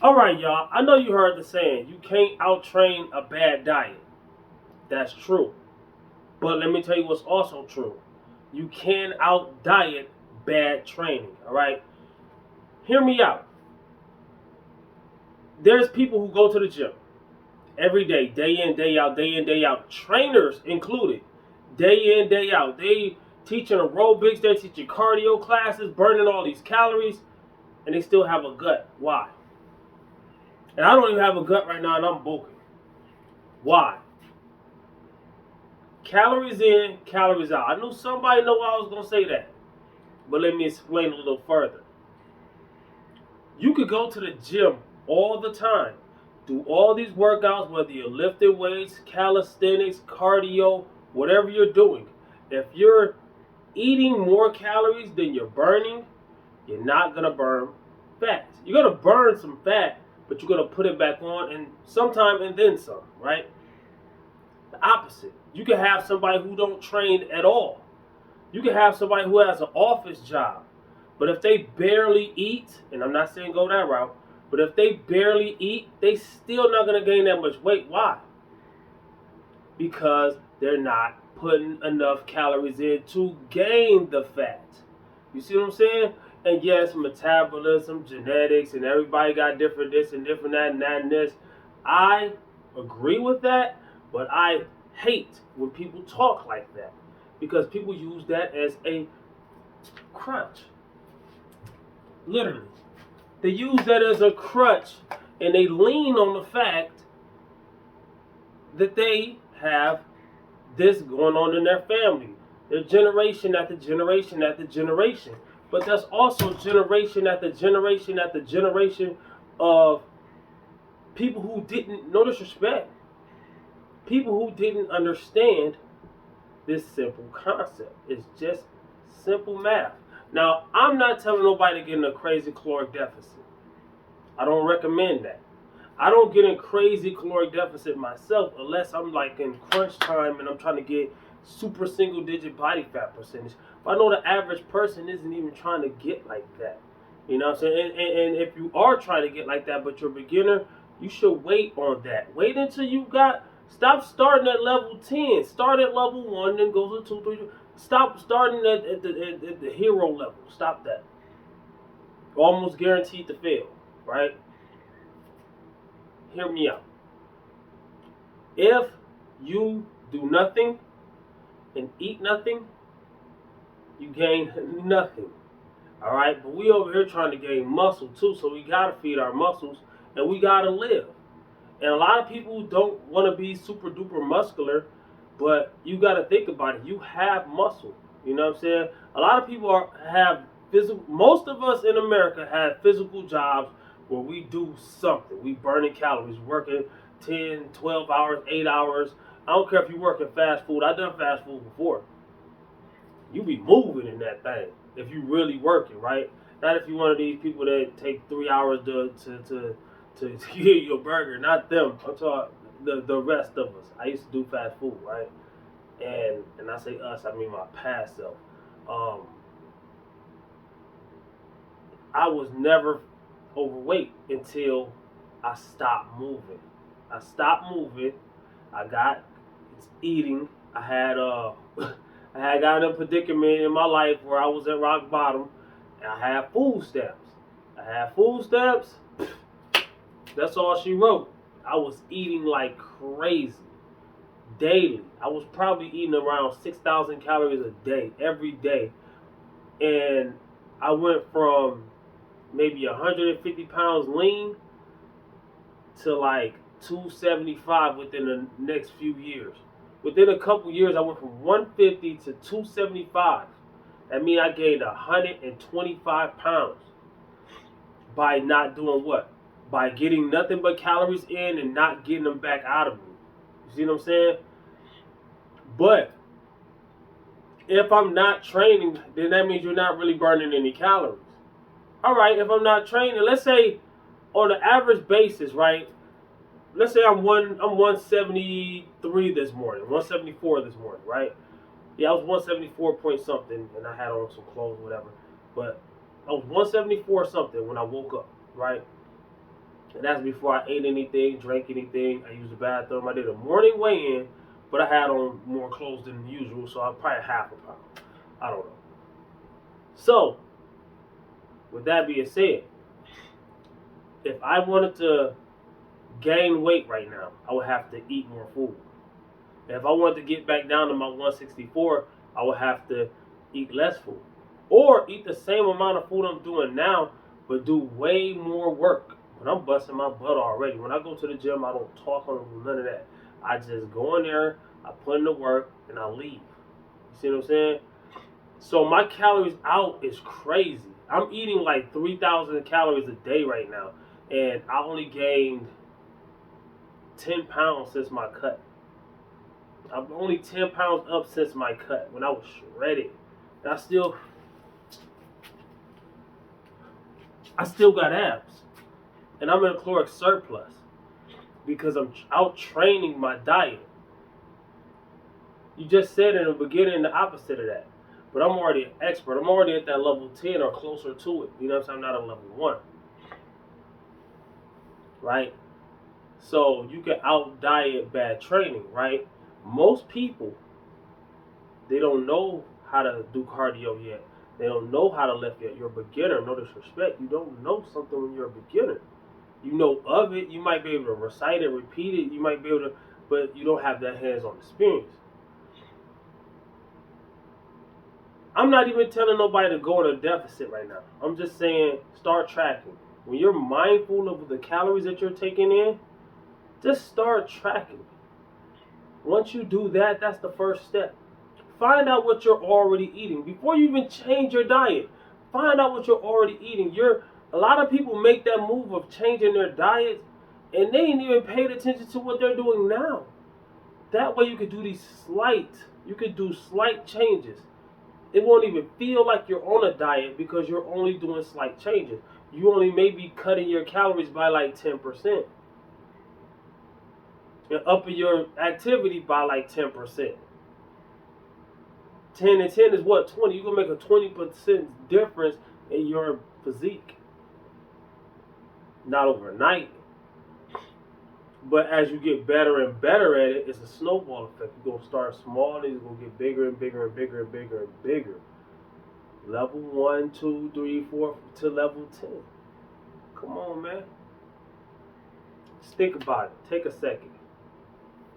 All right, y'all. I know you heard the saying, you can't out-train a bad diet. That's true. But let me tell you what's also true. You can out-diet bad training. All right? Hear me out. There's people who go to the gym every day in, day out, day in, day out. Trainers included, day in, day out. They teaching aerobics, they're teaching cardio classes, burning all these calories, and they still have a gut. Why? And I don't even have a gut right now, and I'm bulking. Why? Calories in, calories out. I knew somebody know I was gonna say that, but let me explain a little further. You could go to the gym all the time, do all these workouts, whether you're lifting weights, calisthenics, cardio, whatever you're doing. If you're eating more calories than you're burning, you're not gonna burn fat. You're gonna burn some fat, but you're gonna put it back on, and sometime and then some, right? The opposite. You can have somebody who don't train at all. You can have somebody who has an office job, but if they barely eat, and I'm not saying go that route, but if they barely eat, they still not gonna gain that much weight. Why? Because they're not putting enough calories in to gain the fat. You see what I'm saying? And yes, metabolism, genetics, and everybody got different this and different that and that and this. I agree with that, but I hate when people talk like that because people use that as a crutch. Literally. They use that as a crutch and they lean on the fact that they have this going on in their family. Their generation after generation after generation. But that's also generation after generation after generation of people who didn't, no disrespect, people who didn't understand this simple concept. It's just simple math. Now, I'm not telling nobody to get in a crazy caloric deficit. I don't recommend that. I don't get in crazy caloric deficit myself unless I'm like in crunch time and I'm trying to get super single digit body fat percentage. But I know the average person isn't even trying to get like that. You know what I'm saying? And if you are trying to get like that, but you're a beginner, you should wait on that. Wait until you got. Stop starting at level 10. Start at level 1, then go to 2, 3. Stop starting at the hero level. Stop that. Almost guaranteed to fail, right? Hear me out. If you do nothing and eat nothing, you gain nothing. All right, but we over here trying to gain muscle too, so we gotta feed our muscles and we gotta live. And a lot of people don't want to be super duper muscular, but you gotta think about it. You have muscle. You know what I'm saying? A lot of people have physical. Most of us in America have physical jobs where we do something. We burning calories, working 10, 12 hours, 8 hours. I don't care if you work in fast food. I've done fast food before. You be moving in that thing if you really working, right? Not if you one of these people that take 3 hours to get your burger. Not them. I'm talking the rest of us. I used to do fast food, right? And I say us, I mean my past self. Um, I was never overweight until I stopped moving. I stopped moving. I got eating. I had I had got in a predicament in my life where I was at rock bottom, and I had food stamps. I had food stamps. That's all she wrote. I was eating like crazy daily. I was probably eating around 6,000 calories a day, every day, and I went from maybe 150 pounds lean to like 275 within the next few years. Within a couple years, I went from 150 to 275. That means I gained 125 pounds by not doing what? By getting nothing but calories in and not getting them back out of me. You see what I'm saying? But if I'm not training, then that means you're not really burning any calories. All right, if I'm not training, let's say on an average basis, right? Let's say I'm 173 this morning, 174 this morning, right? Yeah, I was 174 point something, and I had on some clothes, whatever. But I was 174 something when I woke up, right? And that's before I ate anything, drank anything. I used the bathroom. I did a morning weigh-in, but I had on more clothes than usual, so I probably half a pound. I don't know. So, with that being said, if I wanted to gain weight right now, I would have to eat more food. And if I wanted to get back down to my 164, I would have to eat less food. Or eat the same amount of food I'm doing now, but do way more work. When I'm busting my butt already. When I go to the gym, I don't talk, I don't do none of that. I just go in there, I put in the work, and I leave. You see what I'm saying? So my calories out is crazy. I'm eating like 3,000 calories a day right now. And I only gained 10 pounds since my cut. I'm only 10 pounds up since my cut when I was shredded. And I still got abs. And I'm in a caloric surplus because I'm out training my diet. You just said in the beginning the opposite of that. But I'm already an expert. I'm already at that level 10 or closer to it. You know what I'm saying? I'm not at level 1. Right? So you can out diet bad training, right? Most people, they don't know how to do cardio yet. They don't know how to lift yet. You're a beginner. No disrespect. You don't know something when you're a beginner. You know of it. You might be able to recite it, repeat it. You might be able to, but you don't have that hands-on experience. I'm not even telling nobody to go in a deficit right now. I'm just saying start tracking. When you're mindful of the calories that you're taking in, just start tracking. Once you do that, that's the first step. Find out what you're already eating. Before you even change your diet, find out what you're already eating. A lot of people make that move of changing their diets and they ain't even paid attention to what they're doing now. That way you could do slight changes. It won't even feel like you're on a diet because you're only doing slight changes. You only may be cutting your calories by like 10%. And upping your activity by like 10%. 10 and 10 is what? 20. You're going to make a 20% difference in your physique. Not overnight. But as you get better and better at it, it's a snowball effect. You're going to start small and it's going to get bigger and bigger and bigger and bigger and bigger. Level 1, 2, 3, 4 to level 10. Come on, man. Just think about it. Take a second.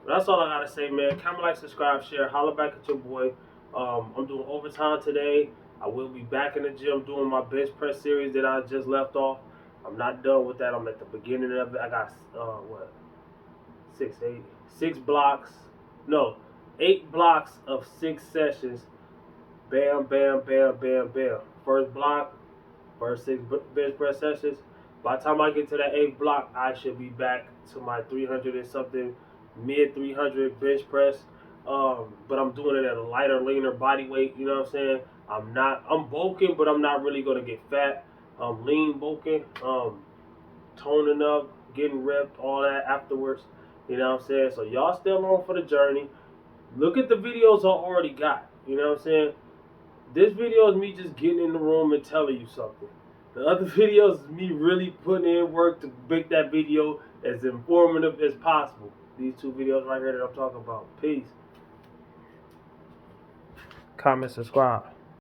But that's all I got to say, man. Comment, like, subscribe, share. Holler back at your boy. I'm doing overtime today. I will be back in the gym doing my bench press series that I just left off. I'm not done with that. I'm at the beginning of it. I got, 8 blocks of 6 sessions. Bam, bam, bam, bam, bam. First block, first 6 bench press sessions. By the time I get to that 8th block, I should be back to my 300 and something, mid 300 bench press. But I'm doing it at a lighter, leaner body weight. You know what I'm saying? I'm bulking, but I'm not really gonna get fat. I'm lean bulking, toning up, getting ripped, all that afterwards. You know what I'm saying? So y'all stay along for the journey. Look at the videos I already got. You know what I'm saying? This video is me just getting in the room and telling you something. The other videos is me really putting in work to make that video as informative as possible. These 2 videos right here that I'm talking about. Peace. Comment, subscribe.